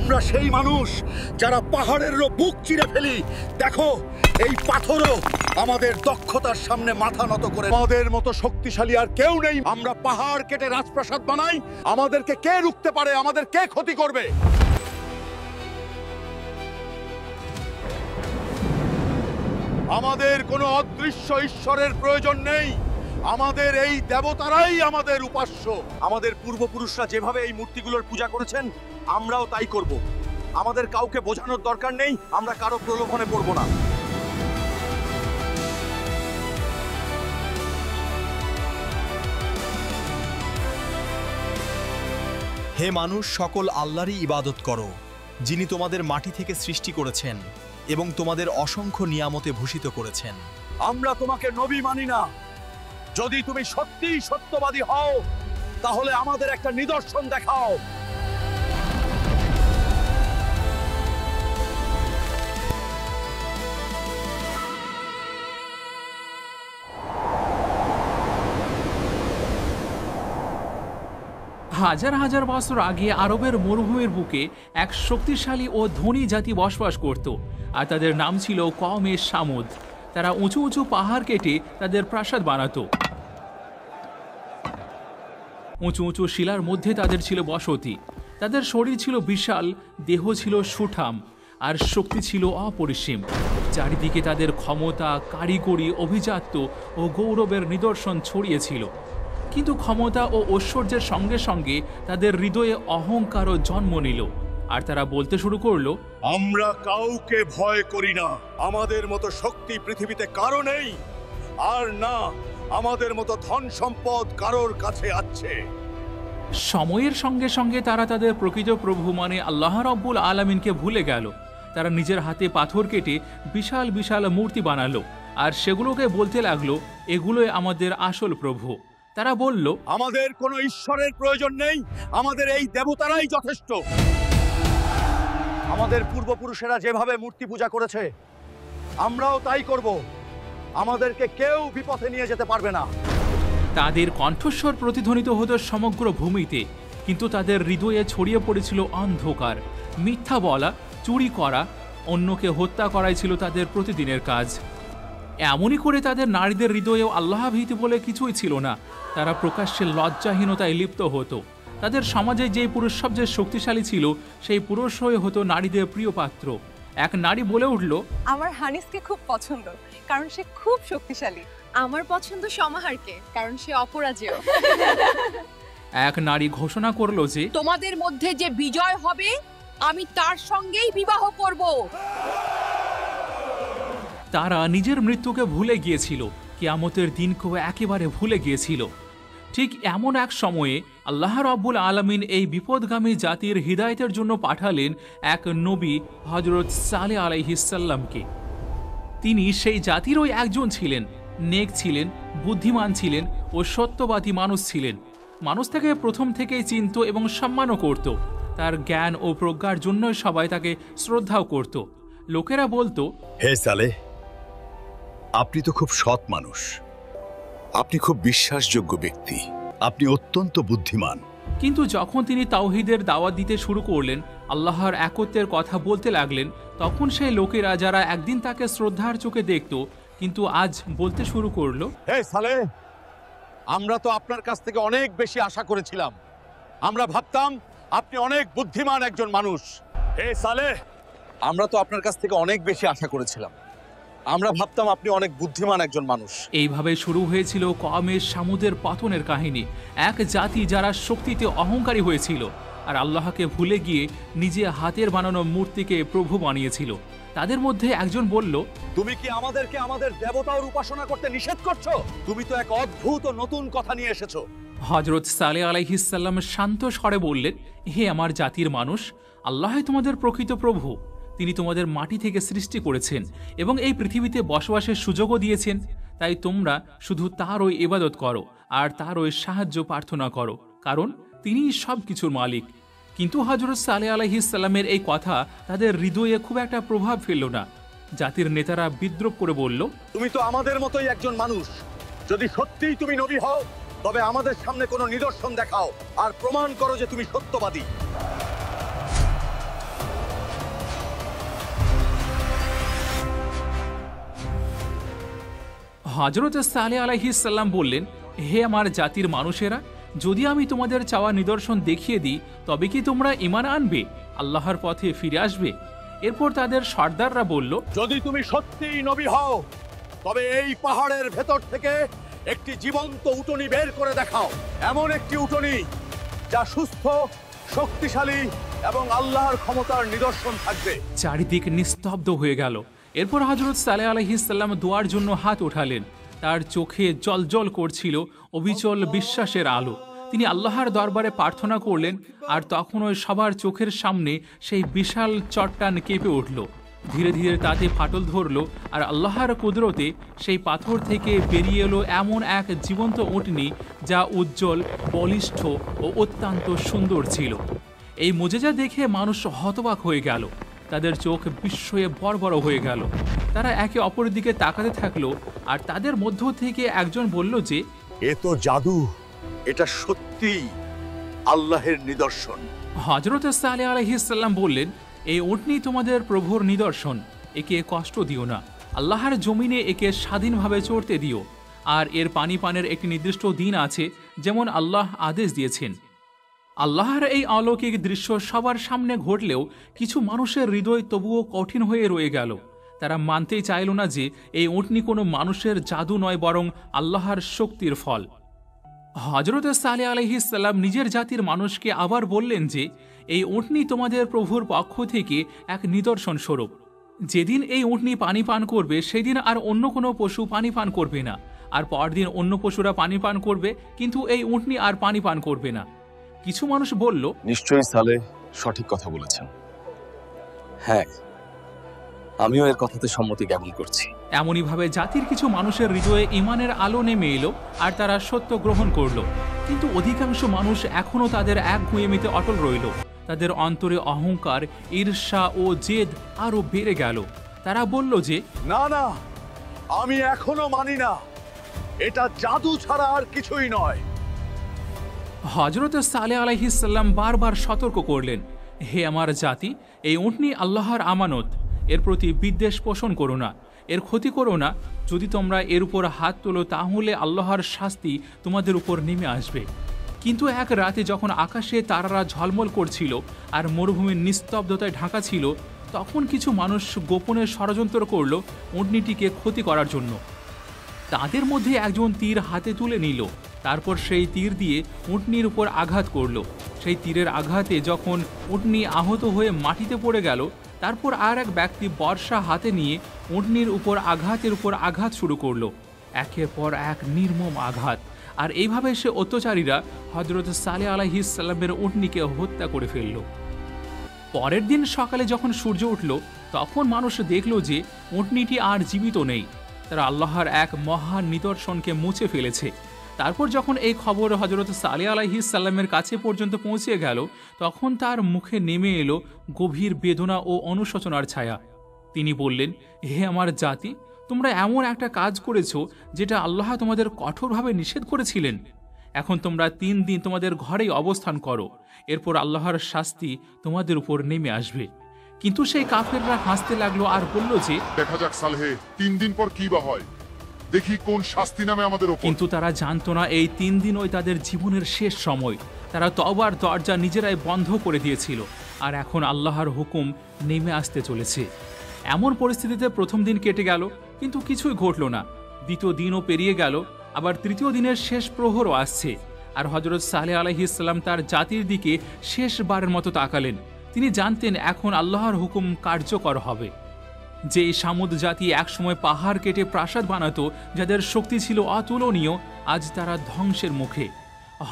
আমরা সেই মানুষ যারা পাহাড়েরও বুক চিরে ফেলি। দেখো, এই পাথরও আমাদের দক্ষতার সামনে মাথা নত করে। আমাদের মতো শক্তিশালী আর কেউ নেই। আমরা পাহাড় কেটে রাজপ্রাসাদ বানাই। আমাদেরকে কে রুখতে পারে? আমাদের কে ক্ষতি করবে? আমাদের কোনো অদৃশ্য ঈশ্বরের প্রয়োজন নেই। আমাদের এই দেবতারাই আমাদের উপাস্য। আমাদের পূর্বপুরুষরা যেভাবে এই মূর্তিগুলোর পূজা করেছেন, আমরাও তাই করব। আমাদের কাউকে বোঝানোর দরকার নেই। আমরা কারো প্রলোভনে পড়ব না। হে মানুষ, সকল আল্লাহরই ইবাদত করো, যিনি তোমাদের মাটি থেকে সৃষ্টি করেছেন এবং তোমাদের অসংখ্য নিয়ামতে ভূষিত করেছেন। আমরা তোমাকে নবী মানি না। যদি তুমি সত্যিই সত্যবাদী হও, তাহলে আমাদের একটা নিদর্শন দেখাও। হাজার হাজার বছর আগে আরবের মরুভূমির বুকে এক শক্তিশালী ও ধনী জাতি বসবাস করত, আর তাদের নাম ছিল কওমে সামুদ। তারা উঁচু উঁচু পাহাড় কেটে তাদের প্রাসাদ বানাতো। উঁচু উঁচু শিলার মধ্যে তাদের ছিল বসতি। তাদের শরীর ছিল বিশাল, দেহ ছিল সুঠাম, আর শক্তি ছিল অপরিসীম। চারিদিকে তাদের ক্ষমতা, কারিগরি, অভিজাত্য ও গৌরবের নিদর্শন ছড়িয়েছিল। কিন্তু ক্ষমতা ও ঐশ্বর্যের সঙ্গে সঙ্গে তাদের হৃদয়ে অহংকারও জন্ম নিল, আর তারা বলতে শুরু করলো, আমরা কাউকে ভয় করি না। আমাদের মতো শক্তি পৃথিবীতে কারো নেই, আর না আমাদের মতো ধন সম্পদ কারোর কাছে আছে। সময়ের সঙ্গে সঙ্গে তারা তাদের প্রকৃত প্রভু মানে আল্লাহ রাব্বুল আলামিনকে ভুলে গেল। তারা নিজের হাতে পাথর কেটে বিশাল বিশাল মূর্তি বানালো, আর সেগুলোকে বলতে লাগলো, এগুলোই আমাদের আসল প্রভু। তারা বলল, আমাদের কোনো ঈশ্বরের প্রয়োজন নেই। আমাদের এই দেবতারাই যথেষ্ট। আমাদের পূর্বপুরুষেরা যেভাবে মূর্তি পূজা করেছে, আমরাও তাই করব। আমাদেরকে কেউ বিপথে নিয়ে যেতে পারবে না। তাদের কণ্ঠস্বর প্রতিধ্বনিত হতো সমগ্র ভূমিতে, কিন্তু তাদের হৃদয়ে ছড়িয়ে পড়েছিল অন্ধকার। মিথ্যা বলা, চুরি করা, অন্যকে হত্যা করাই ছিল তাদের প্রতিদিনের কাজ। এমনই করে তাদের নারীদের হৃদয়েও আল্লাহ ভীতি বলে কিছুই ছিল না। তারা প্রকাশ্যে লজ্জাহীনতায় লিপ্ত হতো। তাদের সমাজে যেই পুরুষ সবচেয়ে শক্তিশালী ছিল, সেই পুরুষ হয়ে হতো নারীদের প্রিয় পাত্র। এক নারী বলে উঠল, আমার হানিসকে খুব পছন্দ, কারণ সে খুব শক্তিশালী। আমার পছন্দ সমাহারকে, কারণ সে অপরাজেয়। এক নারী ঘোষণা করলো যে তোমাদের মধ্যে যে বিজয় হবে, আমি তার সঙ্গেই বিবাহ করব। তারা নিজের মৃত্যুকে ভুলে গিয়েছিল, কিয়ামতের দিনকেও একেবারে ভুলে গিয়েছিল। ঠিক এমন এক সময়ে আল্লাহ রাব্বুল আলামিন এই বিপদগামী জাতির হিদায়াতের জন্য পাঠালেন এক নবী, হযরত সালেহ আলাইহিস সালামকে। তিনি সেই জাতিরই একজন ছিলেন। নেক ছিলেন, বুদ্ধিমান ছিলেন ও সত্যবাদী মানুষ ছিলেন। মানুষ তাকে প্রথম থেকেই চিনত এবং সম্মানও করত। তার জ্ঞান ও প্রজ্ঞার জন্যই সবাই তাকে শ্রদ্ধাও করত। লোকেরা বলতো, হে সালেহ, আপনি তো খুব সৎ মানুষ। আপনি খুব বিশ্বাসযোগ্য ব্যক্তি। আপনি অত্যন্ত বুদ্ধিমান। কিন্তু যখন তিনি তাওহীদের দাওয়াত দিতে শুরু করলেন, আল্লাহর একত্বের কথা বলতে লাগলেন, তখন সেই লোকেরা যারা একদিন তাকে শ্রদ্ধার চোখে দেখত, কিন্তু আজ বলতে শুরু করলো, হে সালেহ, আমরা তো আপনার কাছ থেকে অনেক বেশি আশা করেছিলাম। আমরা ভাবতাম আপনি অনেক বুদ্ধিমান একজন মানুষ। হে সালেহ, আমরা তো আপনার কাছ থেকে অনেক বেশি আশা করেছিলাম। আমরা ভাবতাম আপনি অনেক বুদ্ধিমান একজন মানুষ। এইভাবে শুরু হয়েছিল কওমে সামুদের পতনের কাহিনী। এক জাতি যারা শক্তিতে অহংকারী হয়েছিল আর আল্লাহকে ভুলে গিয়ে নিজে হাতের বানানো মূর্তিকে প্রভু বানিয়েছিল। তাদের মধ্যে একজন বলল, তুমি কি আমাদেরকে আমাদের দেবতার উপাসনা করতে নিষেধ করছো? তুমি তো এক অদ্ভুত ও নতুন কথা নিয়ে এসেছো। হযরত সালেহ আলাইহিস সালাম শান্ত স্বরে বললেন, হে আমার জাতির মানুষ, আল্লাহই তোমাদের প্রকৃত প্রভু। তিনি তোমাদের মাটি থেকে সৃষ্টি করেছেন এবং এই পৃথিবীতে বসবাসের সুযোগও দিয়েছেন। তাই তোমরা শুধু তারই ইবাদত করো আর তারই সাহায্য প্রার্থনা করো, কারণ তিনিই সব কিছুর মালিক। কিন্তু হযরত সালেহ আলাইহিস সালামের এই কথা তাদের হৃদয়ে খুব একটা প্রভাব ফেলল না। জাতির নেতারা বিদ্রোহ করে বলল, তুমি তো আমাদের মতোই একজন মানুষ। যদি সত্যিই তুমি নবী হও, তবে আমাদের সামনে কোনো নিদর্শন দেখাও আর প্রমাণ করো যে তুমি সত্যবাদী। হযরত সালেহ আলাইহিস সালাম বললেন, হে আমার জাতির মানুষেরা, যদি আমি তোমাদের চাওয়া নিদর্শন দেখিয়ে দিই তবে কি তোমরা ঈমান আনবে, আল্লাহর পথে ফিরে আসবে? এরপর তাদের সর্দাররা বলল, যদি তুমি সত্যিই নবী হও তবে এই পাহাড়ের ভেতর থেকে একটি জীবন্ত উটনি বের করে দেখাও। এমন একটি উটনি যা সুস্থ, শক্তিশালী এবং আল্লাহর ক্ষমতার নিদর্শন থাকবে। চারিদিক নিস্তব্ধ হয়ে গেল। এরপর হযরত সালেহ আলাইহিস সালাম দোয়ার জন্য হাত উঠালেন। তার চোখে জ্বলজ্বল করছিল অবিচল বিশ্বাসের আলো। তিনি আল্লাহর দরবারে প্রার্থনা করলেন, আর তখন ওই সবার চোখের সামনে সেই বিশাল চট্টান কেঁপে উঠল। ধীরে ধীরে তাতে ফাটল ধরল, আর আল্লাহর কুদরতে সেই পাথর থেকে বেরিয়ে এলো এমন এক জীবন্ত উটনি যা উজ্জ্বল, বলিষ্ঠ ও অত্যন্ত সুন্দর ছিল। এই মুজিজা দেখে মানুষ হতবাক হয়ে গেল। তাদের চোখ বিস্ময়ে বড় হয়ে গেল। তারা একে অপরের দিকে তাকাতে থাকলো, আর তাদের মধ্য থেকে একজন বলল যে, এ তো জাদু, এটা সত্যিই আল্লাহের নিদর্শন। হযরত সালেহ আলাইহিস সালাম বললেন, এই উটনি তোমাদের প্রভুর নিদর্শন, একে কষ্ট দিও না। আল্লাহর জমিনে একে স্বাধীনভাবে চড়তে দিও, আর এর পানি পানের একটি নির্দিষ্ট দিন আছে, যেমন আল্লাহ আদেশ দিয়েছেন। আল্লাহর এই অলৌকিক দৃশ্য সবার সামনে ঘটলেও কিছু মানুষের হৃদয় তবুও কঠিন হয়ে রয়ে গেল। তারা মানতেই চাইল না যে এই উটনি কোনো মানুষের জাদু নয়, বরং আল্লাহর শক্তির ফল। হযরত সালেহ আলাইহিস সালাম নিজের জাতির মানুষকে আবার বললেন যে, এই উটনি তোমাদের প্রভুর পক্ষ থেকে এক নিদর্শন স্বরূপ। যেদিন এই উটনি পানি পান করবে সেদিন আর অন্য কোনো পশু পানি পান করবে না, আর পরদিন অন্য পশুরা পানি পান করবে, কিন্তু এই উটনি আর পানি পান করবে না। কিছু মানুষ বলল, নিশ্চয়ই সালেহ সঠিক কথা বলেছেন। হ্যাঁ, আমিও এর কথাতে সম্মতি জ্ঞাপন করছি। এমনইভাবে জাতির কিছু মানুষের হৃদয়ে ঈমানের আলো নেমে এলো, আর তারা সত্য গ্রহণ করল। কিন্তু অধিকাংশ মানুষ এখনও তাদের একগুঁয়েমিতে অটল রইল। তাদের অন্তরে অহংকার, ঈর্ষা ও জেদ আরও বেড়ে গেল। তারা বলল যে, না না, আমি এখনো মানি না, এটা জাদু ছাড়া আর কিছুই নয়। হযরত সালেহ আলাইহিস সালাম বারবার সতর্ক করলেন, হে আমার জাতি, এই উটনি আল্লাহর আমানত, এর প্রতি বিদ্বেষ পোষণ করো না, এর ক্ষতি করো না। যদি তোমরা এর উপর হাত তোলো তাহলে আল্লাহর শাস্তি তোমাদের উপর নেমে আসবে। কিন্তু এক রাতে যখন আকাশে তারারা ঝলমল করছিল আর মরুভূমির নিস্তব্ধতায় ঢাকা ছিল, তখন কিছু মানুষ গোপনে ষড়যন্ত্র করল উটনিটিকে ক্ষতি করার জন্য। তাদের মধ্যে একজন তীর হাতে তুলে নিল, তারপর সেই তীর দিয়ে উটনির উপর আঘাত করল। সেই তীরের আঘাতে যখন উটনি আহত হয়ে মাটিতে পড়ে গেল, তারপর আর এক ব্যক্তি বর্ষা হাতে নিয়ে উটনির উপর আঘাত শুরু করলো, একের পর এক নির্মম আঘাত। আর এইভাবে সে অত্যাচারীরা হযরত সালেহ আলাইহিস সালামের উটনিকে হত্যা করে ফেলল। পরের দিন সকালে যখন সূর্য উঠল, তখন মানুষ দেখল যে উটনিটি আর জীবিত নেই। তারা আল্লাহর এক মহান নিদর্শনকে মুছে ফেলেছে। তারপর যখন এই খবর হযরত সালেহ আলাইহিস সালামের কাছে পর্যন্ত পৌঁছে গেল, তখন তার মুখে নেমে এলো গভীর বেদনা ও অনুশোচনার ছায়া। তিনি বললেন, হে আমার জাতি, তোমরা এমন একটা কাজ করেছো যেটা আল্লাহ তোমাদের কঠোরভাবে নিষেধ করেছিলেন। এখন তোমরা 3 দিন তোমাদের ঘরেই অবস্থান করো, এরপর আল্লাহর শাস্তি তোমাদের উপর নেমে আসবে। কিন্তু সেই কাফেররা হাসতে লাগলো আর বলল যে, দেখা যাক সালেহে 3 দিন পর কি বা হয়, দেখি কোন শাস্তি নামে আমাদের উপর। কিন্তু তারা জানতো না এই 3 দিনই তাদের জীবনের শেষ সময়। তারা তওবার দরজা নিজেরাই বন্ধ করে দিয়েছিল, আর এখন আল্লাহর হুকুম নেমে আসতে চলেছে। এমন পরিস্থিতিতে প্রথম দিন কেটে গেল, কিন্তু কিছুই ঘটল না। দ্বিতীয় দিনও পেরিয়ে গেল, আবার তৃতীয় দিনের শেষ প্রহরও আসছে। আর হযরত সালেহ আলাইহিস সালাম তার জাতির দিকে শেষবারের মতো তাকালেন। তিনি জানতেন এখন আল্লাহর হুকুম কার্যকর হবে। যে সামুদ জাতি একসময় পাহাড় কেটে প্রাসাদ বানাতো, যাদের শক্তি ছিল অতুলনীয়, আজ তারা ধ্বংসের মুখে।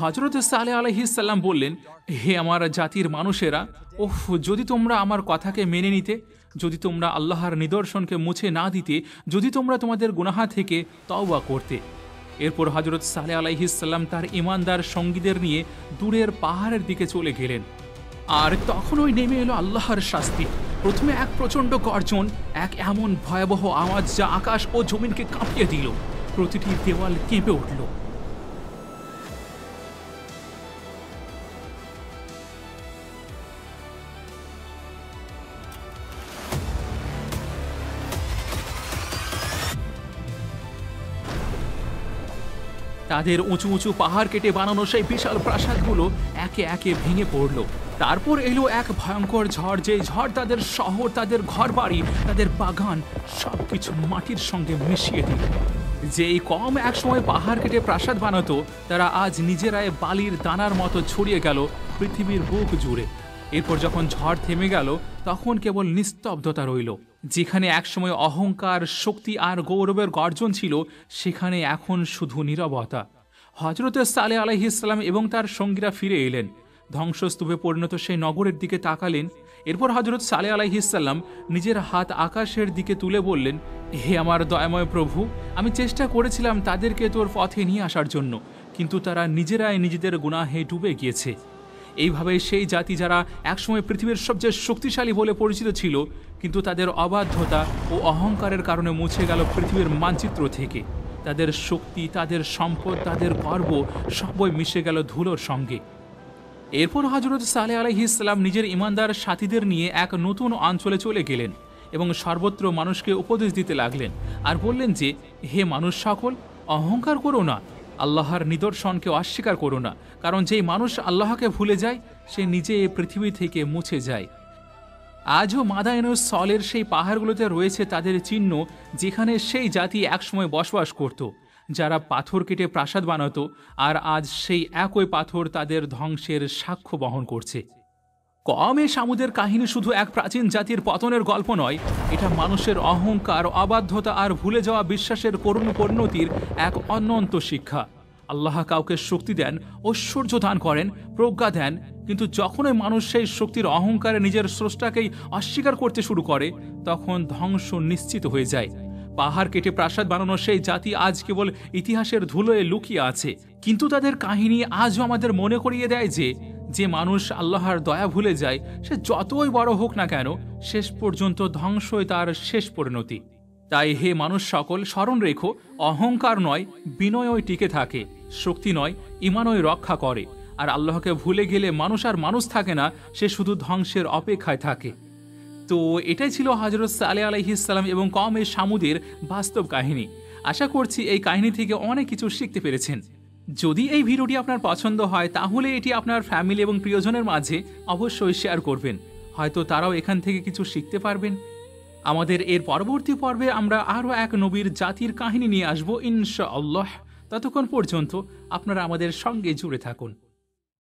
হযরত সালেহ আলাইহিস সালাম বললেন, হে আমার জাতির মানুষেরা, ওহ, যদি তোমরা আমার কথাকে মেনে নিতে, যদি তোমরা আল্লাহর নিদর্শনকে মুছে না দিতে, যদি তোমরা তোমাদের গুনাহ থেকে তওবা করতে। এরপর হযরত সালেহ আলাইহিস সালাম তার ঈমানদার সঙ্গীদের নিয়ে দূরের পাহাড়ের দিকে চলে গেলেন। আর তখনই নেমে এলো আল্লাহর শাস্তি। প্রথমে এক প্রচণ্ড গর্জন, এক এমন ভয়াবহ আওয়াজ যা আকাশ ও জমিনকে কাঁপিয়ে দিল। প্রতিটি দেওয়াল কেঁপে উঠল। তাদের উঁচু উঁচু পাহাড় কেটে বানানো সেই বিশাল প্রাসাদগুলো একে একে ভেঙে পড়ল। তারপর এলো এক ভয়ঙ্কর ঝড়, যে ঝড় তাদের শহর, তাদের ঘরবাড়ি, তাদের বাগান সবকিছু মাটির সঙ্গে মিশিয়ে দিল। যেই কম একসময় পাহাড় কেটে প্রাসাদ বানাতো, তারা আজ নিজেরাই বালির দানার মতো ছড়িয়ে গেল পৃথিবীর বুক জুড়ে। এরপর যখন ঝড় থেমে গেল, তখন কেবল নিস্তব্ধতা রইল। যেখানে একসময় অহংকার, শক্তি আর গৌরবের গর্জন ছিল, সেখানে এখন শুধু নীরবতা। হযরত সালেহ আলাইহিস সালাম এবং তার সঙ্গীরা ফিরে এলেন, ধ্বংসস্তূপে পরিণত সেই নগরের দিকে তাকালেন। এরপর হযরত সালেহ আলাইহিস সালাম নিজের হাত আকাশের দিকে তুলে বললেন, হে আমার দয়াময় প্রভু, আমি চেষ্টা করেছিলাম তাদেরকে তোর পথে নিয়ে আসার জন্য, কিন্তু তারা নিজেরাই নিজেদের গুনাহে ডুবে গিয়েছে। এইভাবে সেই জাতি যারা একসময় পৃথিবীর সবচেয়ে শক্তিশালী বলে পরিচিত ছিল, কিন্তু তাদের অবাধ্যতা ও অহংকারের কারণে মুছে গেল পৃথিবীর মানচিত্র থেকে। তাদের শক্তি, তাদের সম্পদ, তাদের গর্ব সবই মিশে গেল ধুলোর সঙ্গে। এরপর হযরত সালেহ আলাইহিস সালাম নিজের ঈমানদার সাথীদের নিয়ে এক নতুন অঞ্চলে চলে গেলেন এবং সর্বত্র মানুষকে উপদেশ দিতে লাগলেন আর বললেন যে, হে মানুষ সকল, অহংকার করো না, আল্লাহর নিদর্শনকে অস্বীকার করো না, কারণ যেই মানুষ আল্লাহকে ভুলে যায়, সে নিজে এই পৃথিবী থেকে মুছে যায়। আজও মাদায়েনুস সলের সেই পাহাড়গুলোতে রয়েছে তাদের চিহ্ন, যেখানে সেই জাতি একসময় বসবাস করত, যারা পাথর কেটে প্রাসাদ বানাতো, আর আজ সেই একই পাথর তাদের ধ্বংসের সাক্ষ্য বহন করছে। কমে সামুদের কাহিনী শুধু এক প্রাচীন জাতির পতনের গল্প নয়, এটা মানুষের অহংকার, অবাধ্যতা আর ভুলে যাওয়া বিশ্বাসের করুণ পরিণতির এক অনন্ত শিক্ষা। আল্লাহ কাউকে শক্তি দেন, ঐশ্বর্য দান করেন, প্রজ্ঞা দেন, কিন্তু যখনই মানুষ সেই শক্তির অহংকারে নিজের স্রষ্টাকেই অস্বীকার করতে শুরু করে, তখন ধ্বংস নিশ্চিত হয়ে যায়। পাহাড় কেটে প্রাসাদ বানানো সেই জাতি আজ কেবল ইতিহাসের ধুলোয় লুকিয়ে আছে, কিন্তু তাদের কাহিনী আজও আমাদের মনে করিয়ে দেয় যে, যে মানুষ আল্লাহর দয়া ভুলে যায়, সে যতই বড় হোক না কেন, শেষ পর্যন্ত ধ্বংসই তার শেষ পরিণতি। তাই হে মানুষ সকল, স্মরণ রেখো, অহংকার নয়, বিনয়ই টিকে থাকে, শক্তি নয়, ঈমানই রক্ষা করে। আর আল্লাহকে ভুলে গেলে মানুষ আর মানুষ থাকে না, সে শুধু ধ্বংসের অপেক্ষায় থাকে। তো এটাই ছিল হযরত সালেহ আলাইহিস সালাম এবং কওমে সামুদের বাস্তব কাহিনী। আশা করছি এই কাহিনী থেকে অনেক কিছু শিখতে পেরেছেন। যদি এই ভিডিওটি আপনার পছন্দ হয়, তাহলে এটি আপনার ফ্যামিলি এবং প্রিয়জনের মাঝে অবশ্যই শেয়ার করবেন, হয়তো তারাও এখান থেকে কিছু শিখতে পারবেন। আমাদের এর পরবর্তী পর্বে আমরা আরও এক নবীর জাতির কাহিনী নিয়ে আসবো ইনশাআল্লাহ। ততক্ষণ পর্যন্ত আপনারা আমাদের সঙ্গে জুড়ে থাকুন।